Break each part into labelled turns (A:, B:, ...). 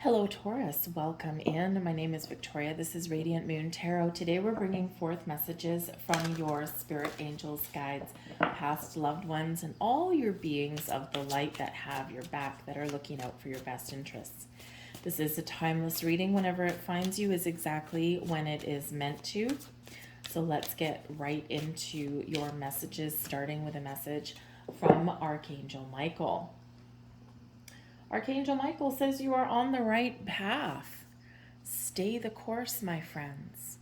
A: Hello Taurus, welcome in. My name is Victoria. This is Radiant Moon Tarot. Today we're bringing forth messages from your spirit angels, guides, past loved ones, and all your beings of the light that have your back, that are looking out for your best interests. This is a timeless reading. Whenever it finds you is exactly when it is meant to. So let's get right into your messages, starting with a message from Archangel Michael. Archangel Michael says you are on the right path. Stay the course, my friends.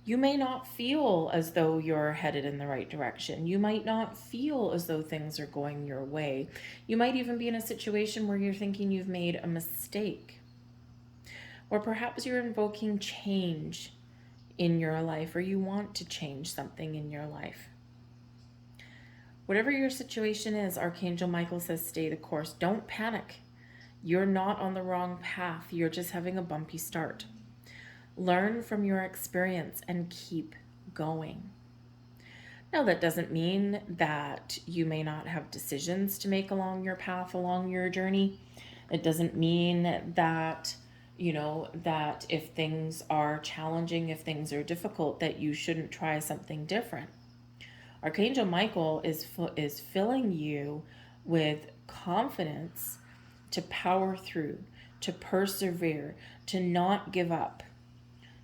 A: You may not feel as though you're headed in the right direction. You might not feel as though things are going your way. You might even be in a situation where you're thinking you've made a mistake. Or perhaps you're invoking change in your life, or you want to change something in your life. Whatever your situation is, Archangel Michael says stay the course. Don't panic. You're not on the wrong path. You're just having a bumpy start. Learn from your experience and keep going. Now, that doesn't mean that you may not have decisions to make along your path, along your journey. It doesn't mean that, that if things are challenging, if things are difficult, that you shouldn't try something different. Archangel Michael is filling you with confidence to power through, to persevere, to not give up,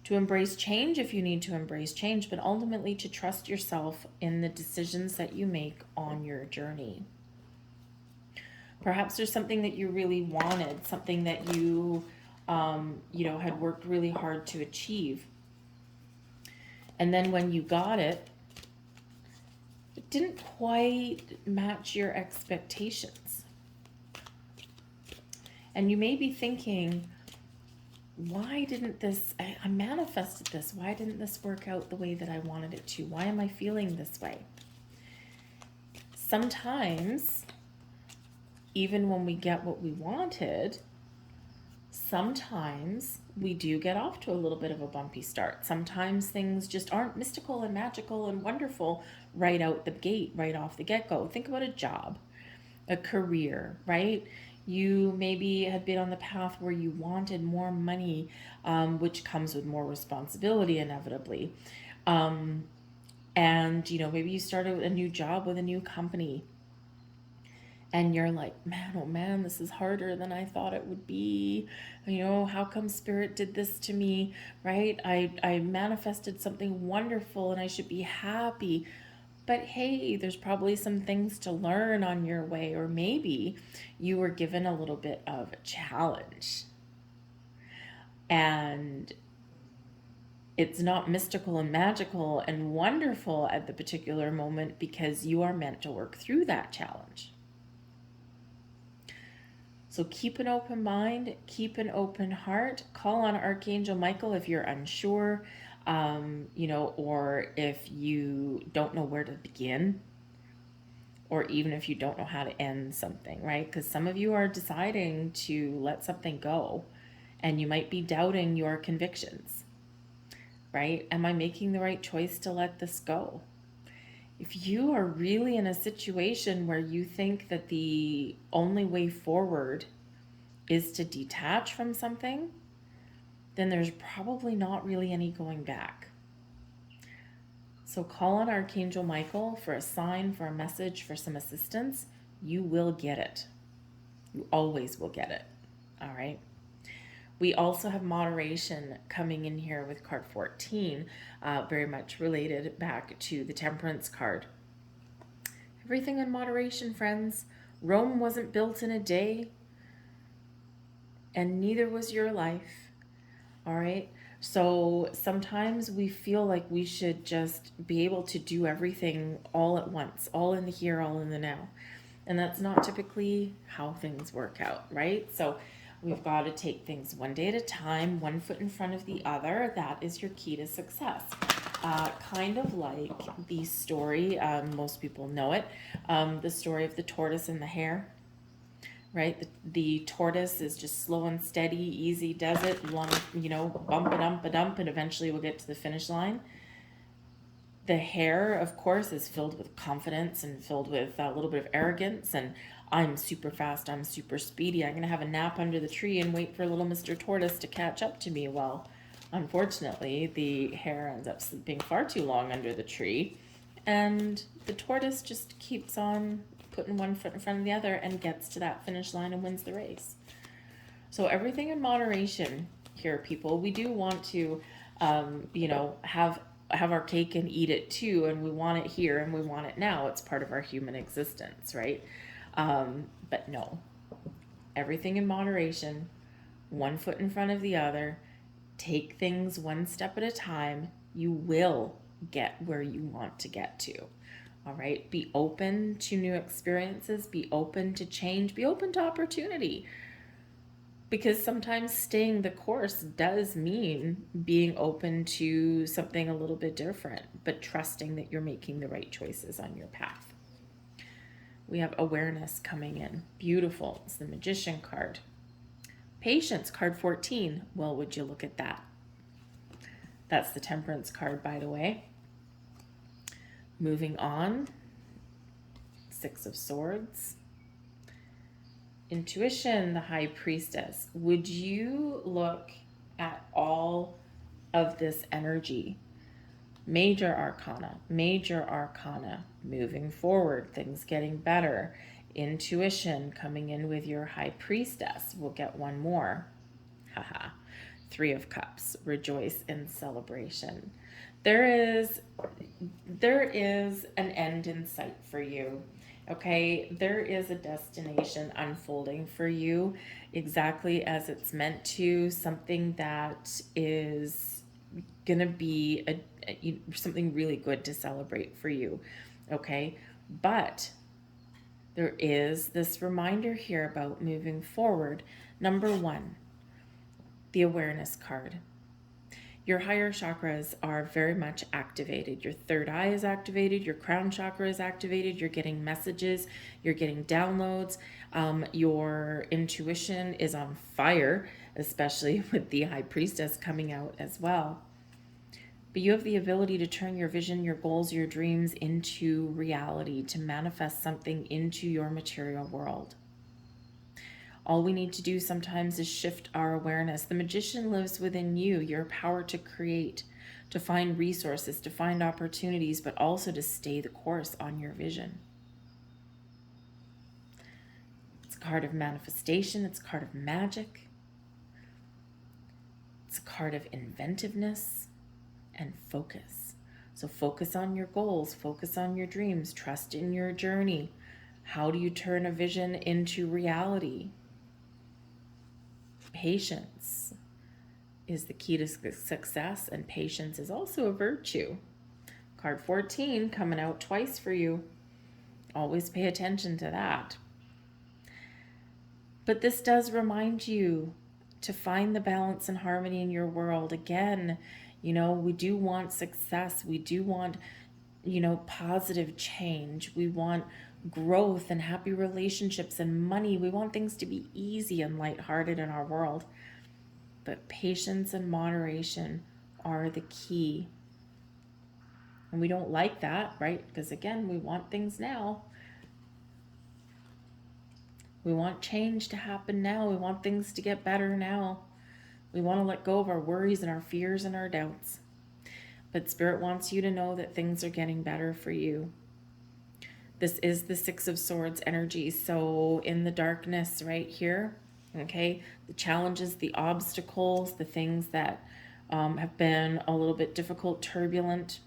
A: to embrace change if you need to embrace change, but ultimately to trust yourself in the decisions that you make on your journey. Perhaps there's something that you really wanted, something that you, had worked really hard to achieve. And then when you got it, it didn't quite match your expectations. And you may be thinking, why didn't this, I manifested this, why didn't this work out the way that I wanted it to? Why am I feeling this way? Sometimes, even when we get what we wanted, sometimes we do get off to a little bit of a bumpy start. Sometimes things just aren't mystical and magical and wonderful right out the gate, right off the get-go. Think about a job, a career, right? You maybe had been on the path where you wanted more money, which comes with more responsibility inevitably. And, maybe you started a new job with a new company. And you're like, man, oh man, this is harder than I thought it would be. How come Spirit did this to me, right? I manifested something wonderful and I should be happy. But hey, there's probably some things to learn on your way, or maybe you were given a little bit of a challenge. And it's not mystical and magical and wonderful at the particular moment because you are meant to work through that challenge. So keep an open mind, keep an open heart, call on Archangel Michael if you're unsure, or if you don't know where to begin, or even if you don't know how to end something, right? Because some of you are deciding to let something go, and you might be doubting your convictions, right? Am I making the right choice to let this go? If you are really in a situation where you think that the only way forward is to detach from something, then there's probably not really any going back. So call on Archangel Michael for a sign, for a message, for some assistance. You will get it. You always will get it. All right. We also have moderation coming in here with card 14, very much related back to the Temperance card. Everything in moderation, friends. Rome wasn't built in a day, and neither was your life. All right. So sometimes we feel like we should just be able to do everything all at once, all in the here, all in the now. And that's not typically how things work out, right? So we've got to take things one day at a time, one foot in front of the other. That is your key to success. Kind of like the story, most people know it, the story of the tortoise and the hare, right? The tortoise is just slow and steady, easy, does it, bump a dump, and eventually we'll get to the finish line. The hair, of course, is filled with confidence and filled with a little bit of arrogance. And I'm super fast, I'm super speedy. I'm going to have a nap under the tree and wait for little Mr. Tortoise to catch up to me. Well, unfortunately, the hare ends up sleeping far too long under the tree. And the tortoise just keeps on putting one foot in front of the other and gets to that finish line and wins the race. So everything in moderation here, people. We do want to, have our cake and eat it too, and we want it here and we want it now. It's part of our human existence, right? But no, everything in moderation, one foot in front of the other. Take things one step at a time. You will get where you want to get to. All right. Be open to new experiences. Be open to change. Be open to opportunity. Because sometimes staying the course does mean being open to something a little bit different, but trusting that you're making the right choices on your path. We have awareness coming in. Beautiful. It's the Magician card. Patience, card 14. Well, would you look at that? That's the Temperance card, by the way. Moving on. Six of Swords. Intuition, the High Priestess. Would you look at all of this energy? Major Arcana, moving forward, things getting better. Intuition coming in with your High Priestess. We'll get one more. Haha. Three of Cups, rejoice in celebration. There is an end in sight for you. Okay, there is a destination unfolding for you exactly as it's meant to, something that is going to be something really good to celebrate for you. Okay, but there is this reminder here about moving forward. Number one, the awareness card. Your higher chakras are very much activated. Your third eye is activated. Your crown chakra is activated. You're getting messages. You're getting downloads. Your intuition is on fire, especially with the High Priestess coming out as well. But you have the ability to turn your vision, your goals, your dreams into reality, to manifest something into your material world. All we need to do sometimes is shift our awareness. The Magician lives within you, your power to create, to find resources, to find opportunities, but also to stay the course on your vision. It's a card of manifestation. It's a card of magic. It's a card of inventiveness and focus. So focus on your goals, focus on your dreams, trust in your journey. How do you turn a vision into reality? Patience is the key to success, and patience is also a virtue. Card 14 coming out twice for you. Always pay attention to that. But this does remind you to find the balance and harmony in your world. Again, we do want success. We do want, positive change. We want growth and happy relationships and money. We want things to be easy and lighthearted in our world. But patience and moderation are the key. And we don't like that, right? Because again, we want things now. We want change to happen now. We want things to get better now. We want to let go of our worries and our fears and our doubts. But Spirit wants you to know that things are getting better for you. This is the Six of Swords energy. So in the darkness right here, okay, the challenges, the obstacles, the things that have been a little bit difficult, turbulent,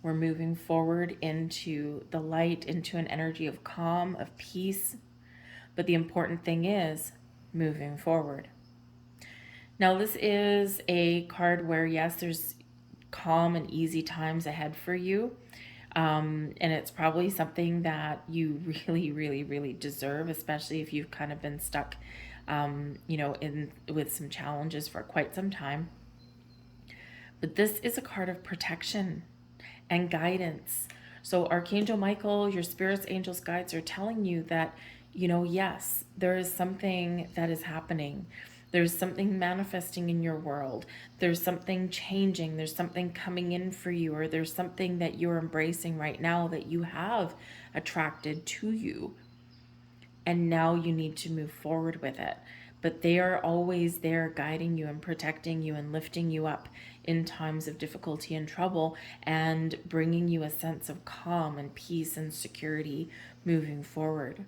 A: we're moving forward into the light, into an energy of calm, of peace. But the important thing is moving forward. Now, this is a card where, yes, there's calm and easy times ahead for you. And it's probably something that you really, really, really deserve, especially if you've kind of been stuck, with some challenges for quite some time. But this is a card of protection and guidance. So Archangel Michael, your spirits, angels, guides are telling you that, yes, there is something that is happening. There's something manifesting in your world. There's something changing. There's something coming in for you, or there's something that you're embracing right now that you have attracted to you. And now you need to move forward with it. But they are always there guiding you and protecting you and lifting you up in times of difficulty and trouble, and bringing you a sense of calm and peace and security moving forward.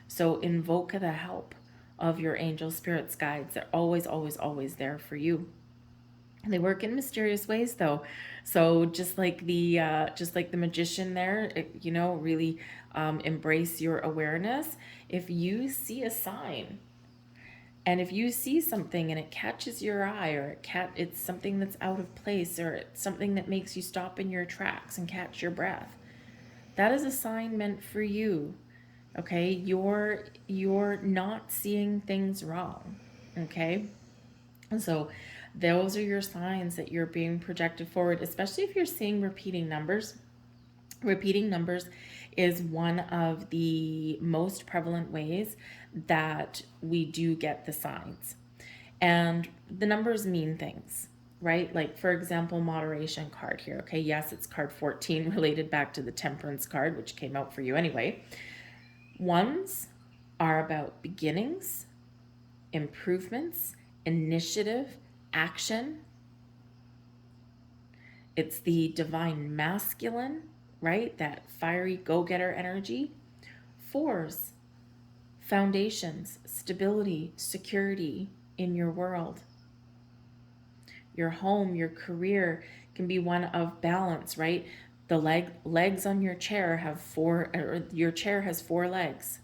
A: So invoke the help of your angel spirits, guides. They're always, always, always there for you. They work in mysterious ways, though. So just like the magician there, really embrace your awareness. If you see a sign, and if you see something and it catches your eye, or it's something that's out of place, or it's something that makes you stop in your tracks and catch your breath, that is a sign meant for you. Okay, you're not seeing things wrong. Okay, and so those are your signs that you're being projected forward, especially if you're seeing repeating numbers. Repeating numbers is one of the most prevalent ways that we do get the signs. And the numbers mean things, right? Like, for example, moderation card here. Okay, yes, it's card 14, related back to the temperance card, which came out for you anyway. Ones are about beginnings, improvements, initiative, action. It's the divine masculine, right? That fiery go-getter energy. Fours, foundations, stability, security in your world. Your home, your career can be one of balance, right? The legs on your chair have four, or your chair has four legs,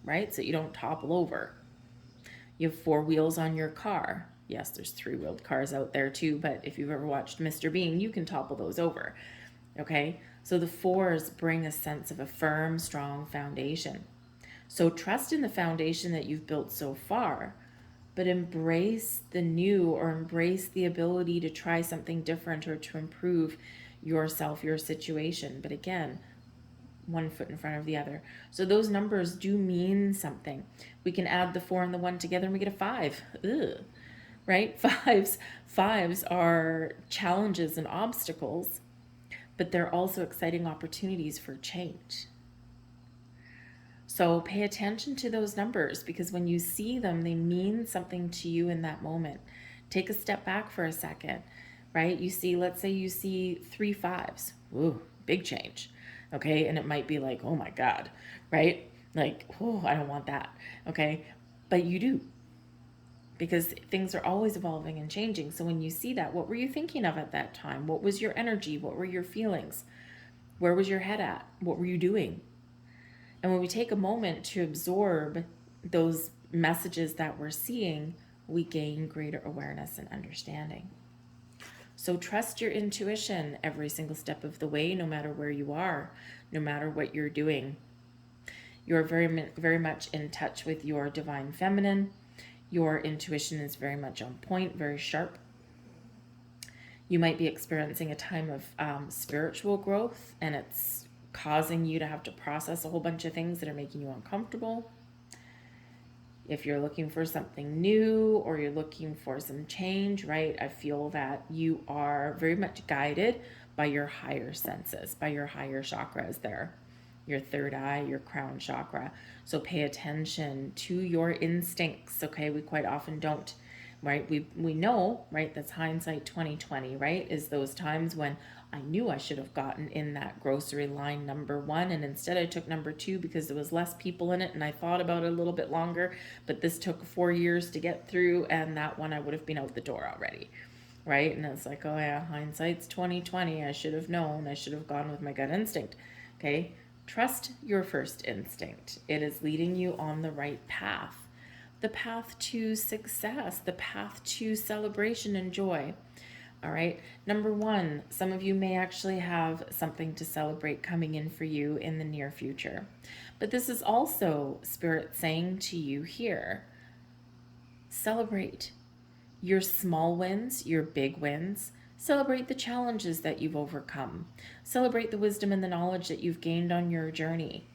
A: right? So you don't topple over. You have four wheels on your car. Yes, there's three-wheeled cars out there too, but if you've ever watched Mr. Bean, you can topple those over. Okay? So the fours bring a sense of a firm, strong foundation. So trust in the foundation that you've built so far, but embrace the new, or embrace the ability to try something different or to improve yourself, your situation. But again, one foot in front of the other. So those numbers do mean something. We can add the 4 and the 1 together and we get a 5. Ugh. Right? Fives are challenges and obstacles, but they're also exciting opportunities for change. So pay attention to those numbers, because when you see them, they mean something to you in that moment. Take a step back for a second, right? Let's say you see 3 5s. Ooh, big change. Okay, and it might be like, oh my God, right? Like, oh, I don't want that. Okay, but you do, because things are always evolving and changing. So when you see that, what were you thinking of at that time? What was your energy? What were your feelings? Where was your head at? What were you doing? And when we take a moment to absorb those messages that we're seeing, we gain greater awareness and understanding. So trust your intuition every single step of the way, no matter where you are, no matter what you're doing. You're very, very much in touch with your divine feminine. Your intuition is very much on point, very sharp. You might be experiencing a time of spiritual growth, and it's causing you to have to process a whole bunch of things that are making you uncomfortable. If you're looking for something new, or you're looking for some change, right? I feel that you are very much guided by your higher senses, by your higher chakras there, your third eye, your crown chakra. So pay attention to your instincts, okay? We quite often don't, right? We know, right? That's hindsight 2020, right? Is those times when I knew I should have gotten in that grocery line number 1, and instead I took number 2 because there was less people in it, and I thought about it a little bit longer, but this took 4 years to get through, and that one I would have been out the door already, right? And it's like, oh yeah, hindsight's 2020. I should have known. I should have gone with my gut instinct. Okay, trust your first instinct. It is leading you on the right path, the path to success, the path to celebration and joy. All right. Number 1, some of you may actually have something to celebrate coming in for you in the near future. But this is also Spirit saying to you here, celebrate your small wins, your big wins. Celebrate the challenges that you've overcome. Celebrate the wisdom and the knowledge that you've gained on your journey.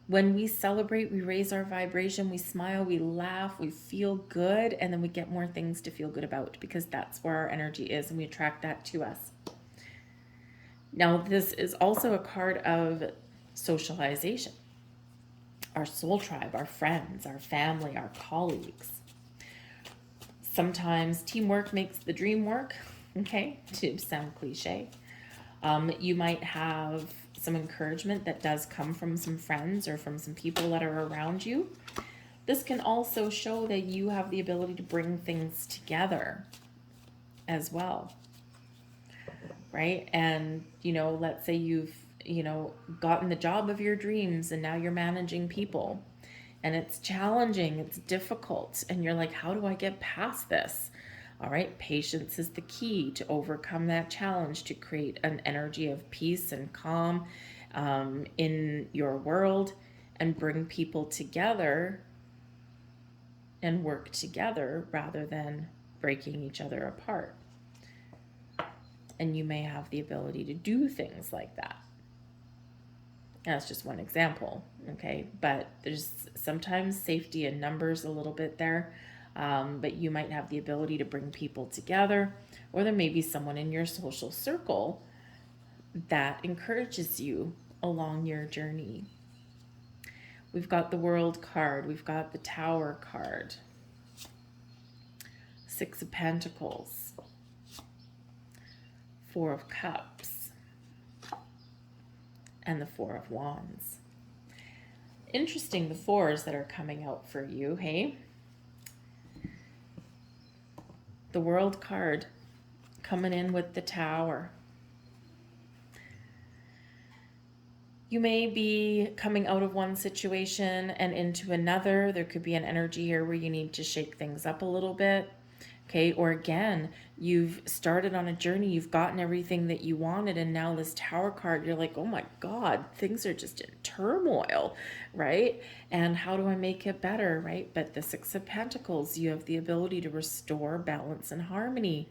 A: When we celebrate, we raise our vibration, we smile, we laugh, we feel good, and then we get more things to feel good about because that's where our energy is and we attract that to us. Now, this is also a card of socialization. Our soul tribe, our friends, our family, our colleagues. Sometimes teamwork makes the dream work, okay, to sound cliche. You might have some encouragement that does come from some friends or from some people that are around you. This can also show that you have the ability to bring things together as well, right? And, let's say you've, gotten the job of your dreams and now you're managing people and it's challenging, it's difficult, and you're like, how do I get past this? All right, patience is the key to overcome that challenge, to create an energy of peace and calm in your world and bring people together and work together rather than breaking each other apart. And you may have the ability to do things like that. That's just one example, okay? But there's sometimes safety in numbers a little bit there. But you might have the ability to bring people together, or there may be someone in your social circle that encourages you along your journey. We've got the World card, we've got the Tower card, Six of Pentacles, Four of Cups, and the Four of Wands. Interesting, the fours that are coming out for you, hey? The World card coming in with the Tower. You may be coming out of one situation and into another. There could be an energy here where you need to shake things up a little bit. Okay, or again, you've started on a journey, you've gotten everything that you wanted, and now this Tower card, you're like, oh my God, things are just in turmoil, right? And how do I make it better, right? But the Six of Pentacles, you have the ability to restore balance and harmony.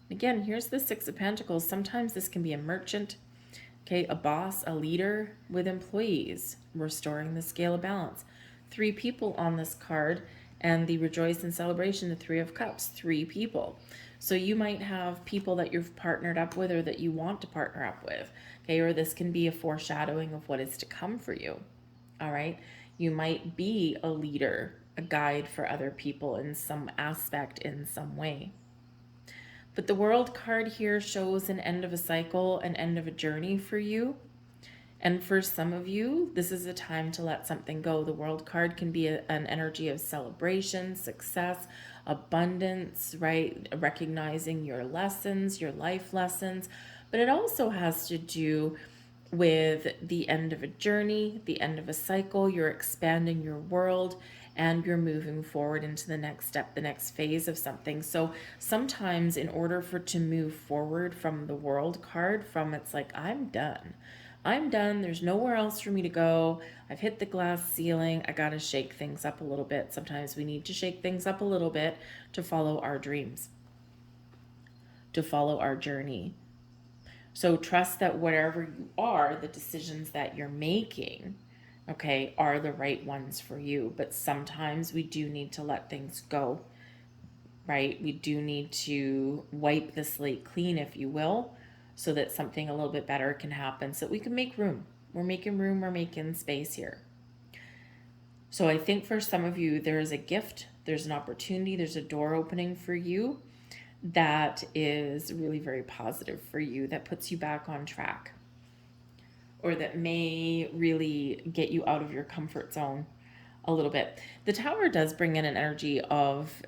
A: Again, here's the Six of Pentacles. Sometimes this can be a merchant, okay, a boss, a leader with employees, restoring the scale of balance. Three people on this card. And the Rejoice and Celebration, the Three of Cups, three people. So you might have people that you've partnered up with or that you want to partner up with, okay? Or this can be a foreshadowing of what is to come for you, all right? You might be a leader, a guide for other people in some aspect, in some way. But the World card here shows an end of a cycle, an end of a journey for you. And for some of you, this is a time to let something go. The World card can be an energy of celebration, success, abundance, right? Recognizing your lessons, your life lessons. But it also has to do with the end of a journey, the end of a cycle. You're expanding your world and you're moving forward into the next step, the next phase of something. So sometimes in order for to move forward from the World card, from it's like, I'm done. There's nowhere else for me to go. I've hit the glass ceiling. I got to shake things up a little bit. Sometimes we need to shake things up a little bit to follow our dreams, to follow our journey. So trust that whatever you are, the decisions that you're making, okay, are the right ones for you. But sometimes we do need to let things go, right? We do need to wipe the slate clean, if you will, so that something a little bit better can happen, so that we can make room. We're making room, we're making space here. So I think for some of you, there is a gift, there's an opportunity, there's a door opening for you that is really very positive for you, that puts you back on track, or that may really get you out of your comfort zone a little bit. The Tower does bring in an energy of,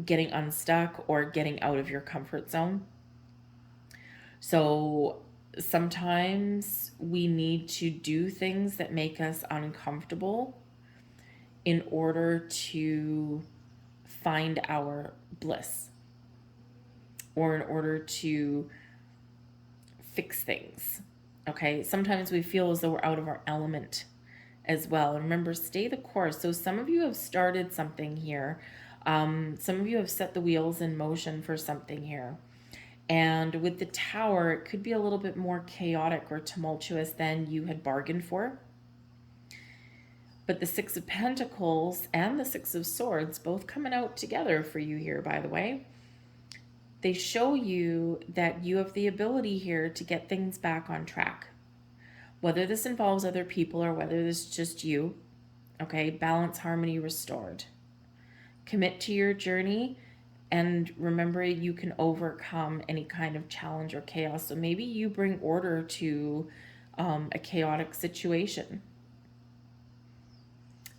A: getting unstuck or getting out of your comfort zone. So sometimes we need to do things that make us uncomfortable in order to find our bliss, or in order to fix things, okay? Sometimes we feel as though we're out of our element as well. And remember, stay the course. So some of you have started something here. Some of you have set the wheels in motion for something here. And with the Tower, it could be a little bit more chaotic or tumultuous than you had bargained for. But the Six of Pentacles and the Six of Swords, both coming out together for you here, by the way, they show you that you have the ability here to get things back on track. Whether this involves other people or whether this is just you, okay? Balance, harmony restored. Commit to your journey, and remember, you can overcome any kind of challenge or chaos. So maybe you bring order to a chaotic situation.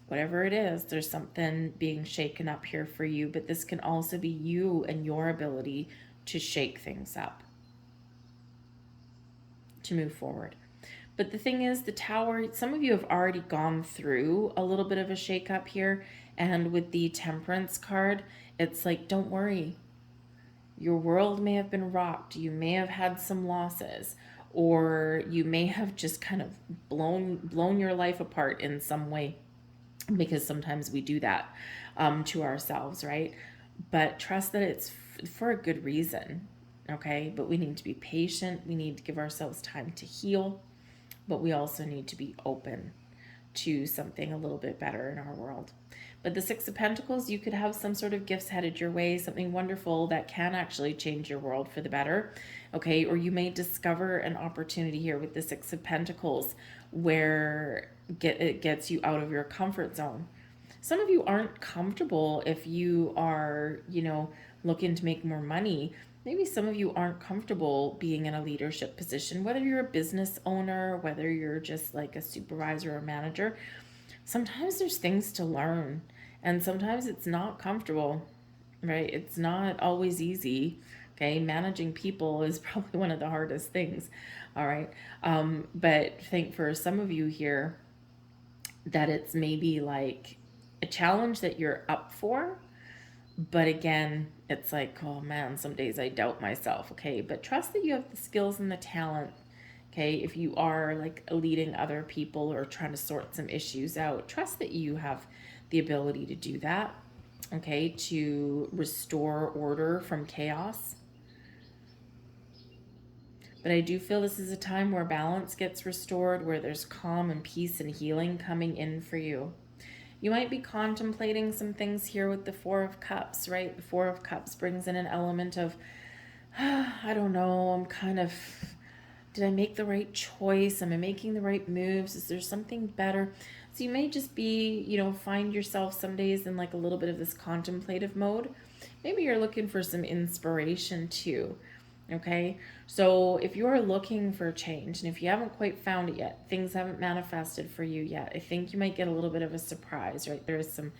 A: Whatever it is, there's something being shaken up here for you, but this can also be you and your ability to shake things up, to move forward. But the thing is, the Tower, some of you have already gone through a little bit of a shakeup here. And with the Temperance card, it's like, don't worry. Your world may have been rocked. You may have had some losses, or you may have just kind of blown your life apart in some way, because sometimes we do that to ourselves, right? But trust that it's for a good reason, okay? But we need to be patient. We need to give ourselves time to heal. But we also need to be open to something a little bit better in our world. But the Six of Pentacles, you could have some sort of gifts headed your way, something wonderful that can actually change your world for the better, okay? Or you may discover an opportunity here with the Six of Pentacles where it gets you out of your comfort zone. Some of you aren't comfortable if you are, looking to make more money. Maybe some of you aren't comfortable being in a leadership position, whether you're a business owner, whether you're just like a supervisor or manager. Sometimes there's things to learn, and sometimes it's not comfortable, right? It's not always easy, okay? Managing people is probably one of the hardest things, all right? But I think for some of you here that it's maybe like a challenge that you're up for. But again, it's like, oh man, some days I doubt myself, okay? But trust that you have the skills and the talent, okay? If you are like leading other people or trying to sort some issues out, trust that you have the ability to do that, okay? To restore order from chaos. But I do feel this is a time where balance gets restored, where there's calm and peace and healing coming in for you. You might be contemplating some things here with the Four of Cups, right? The Four of Cups brings in an element of, I don't know, did I make the right choice? Am I making the right moves? Is there something better? So you may just be, find yourself some days in like a little bit of this contemplative mode. Maybe you're looking for some inspiration too. Okay, so if you're looking for change and if you haven't quite found it yet, things haven't manifested for you yet, I think you might get a little bit of a surprise, right? There is some,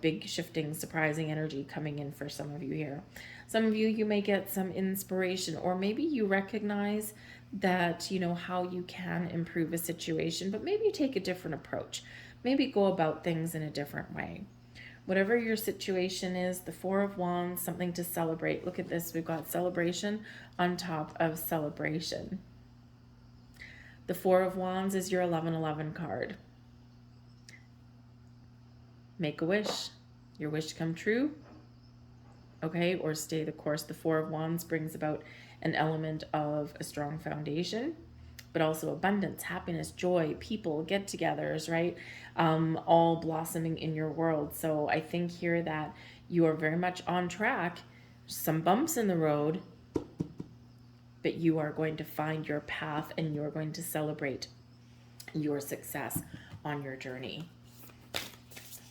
A: big shifting, surprising energy coming in for some of you here. Some of you may get some inspiration, or maybe you recognize that, how you can improve a situation, but maybe you take a different approach. Maybe go about things in a different way. Whatever your situation is, the Four of Wands, something to celebrate. Look at this. We've got celebration on top of celebration. The Four of Wands is your 1111 card. Make a wish. Your wish come true. Okay, or stay the course. The Four of Wands brings about an element of a strong foundation, but also abundance, happiness, joy, people, get-togethers, right? All blossoming in your world. So I think here that you are very much on track. Some bumps in the road, but you are going to find your path and you're going to celebrate your success on your journey.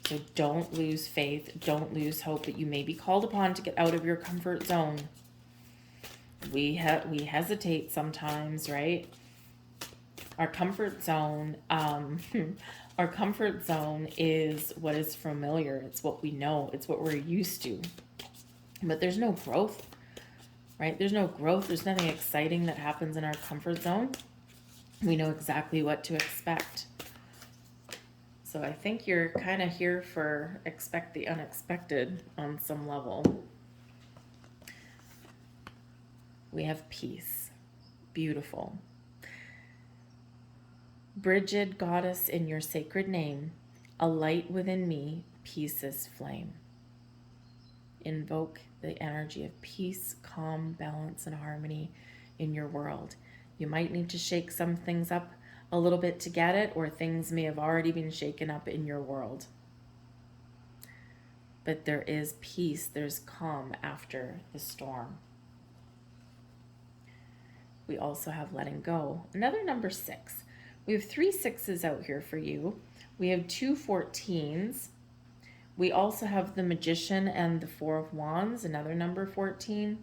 A: So don't lose faith, don't lose hope, but you may be called upon to get out of your comfort zone. We hesitate sometimes, right? Our comfort zone, our comfort zone is what is familiar. It's what we know. It's what we're used to. But there's no growth, right? There's no growth. There's nothing exciting that happens in our comfort zone. We know exactly what to expect. So I think you're kind of here for expect the unexpected on some level. We have peace. Beautiful. Bridget, goddess, in your sacred name, a light within me, peace's flame. Invoke the energy of peace, calm, balance, and harmony in your world. You might need to shake some things up a little bit to get it, or things may have already been shaken up in your world. But there is peace, there's calm after the storm. We also have letting go. Another number 6. We have 3 6s out here for you. We have 2 14s. We also have the Magician and the 4 of Wands, another number 14.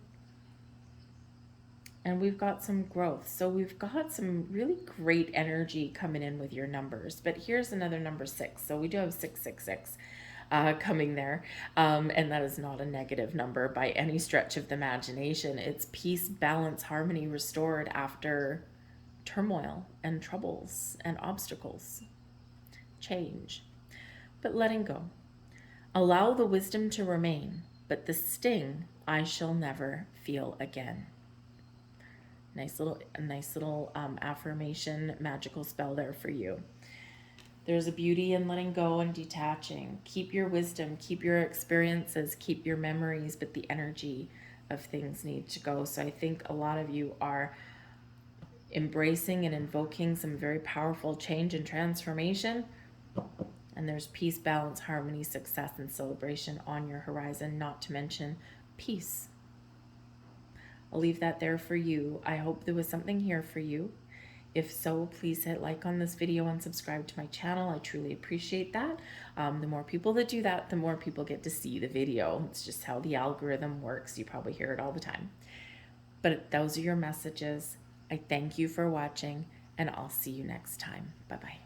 A: And we've got some growth. So we've got some really great energy coming in with your numbers. But here's another number 6. So we do have 666 coming there. And that is not a negative number by any stretch of the imagination. It's peace, balance, harmony restored after turmoil and troubles and obstacles. Change. But letting go. Allow the wisdom to remain, but the sting I shall never feel again. Nice little affirmation, magical spell there for you. There's a beauty in letting go and detaching. Keep your wisdom, keep your experiences, keep your memories, but the energy of things need to go. So I think a lot of you are embracing and invoking some very powerful change and transformation. And there's peace, balance, harmony, success, and celebration on your horizon, not to mention peace. I'll leave that there for you. I hope there was something here for you. If so, please hit like on this video and subscribe to my channel. I truly appreciate that. The more people that do that, the more people get to see the video. It's just how the algorithm works. You probably hear it all the time. But those are your messages. I thank you for watching, and I'll see you next time. Bye-bye.